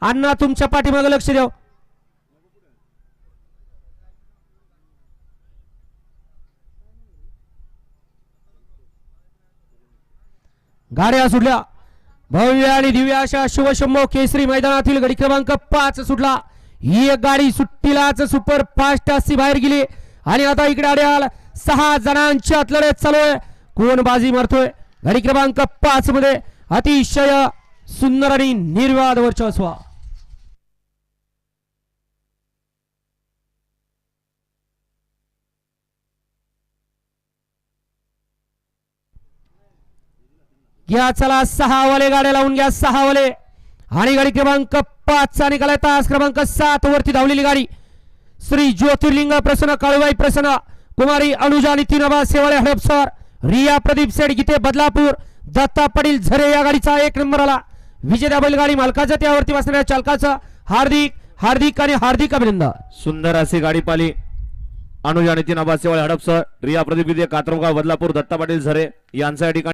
अण्णा तुमच्या पाठीमागे लक्ष द्या. गाड्या सुटल्या. भव्य आणि दिव्य अशा शिवशंभो केसरी मैदानातील गाडी क्रमांक 5 सुटला. ही एक गाडी सुट्टीलाच सुपर फास्ट अशी बाहेर गेली आणि आता इकडे आड्याल 6 जणांच्यात लढत चालू आहे. कोण बाजी मारतोय? गाडी क्रमांक 5 मध्ये अतिशय सुंदर आणि निर्वाद वर्चस्व. घ्या चला 6 वाले गाड्या लावून घ्या. 6 वाले आणि गाडी क्रमांक 5 चा निकाल तास क्रमांक 7 वरती धावलेली गाडी श्री ज्योतिर्लिंग प्रसन्न काळूबाई प्रसन्न कुमारी अनुजा नितीन आबा सेवाळे हडपसर रिया प्रदीप सेठ गीते बदलापूर दत्ता पाटील झरे या गाडीचा 1 नंबर आला. विजेत्या बैलगाडी मालकाचं त्यावरती बसणाऱ्या चालकाचं हार्दिक हार्दिक आणि हार्दिक अभिनंदन. सुंदर अशी गाडी पाली. अनुजा नितीन आबा सेवाळे हडपसर रिया प्रदीप गीते कात्रमगाव बदलापूर दत्ता पाटील झरे यांच्या ठिकाणी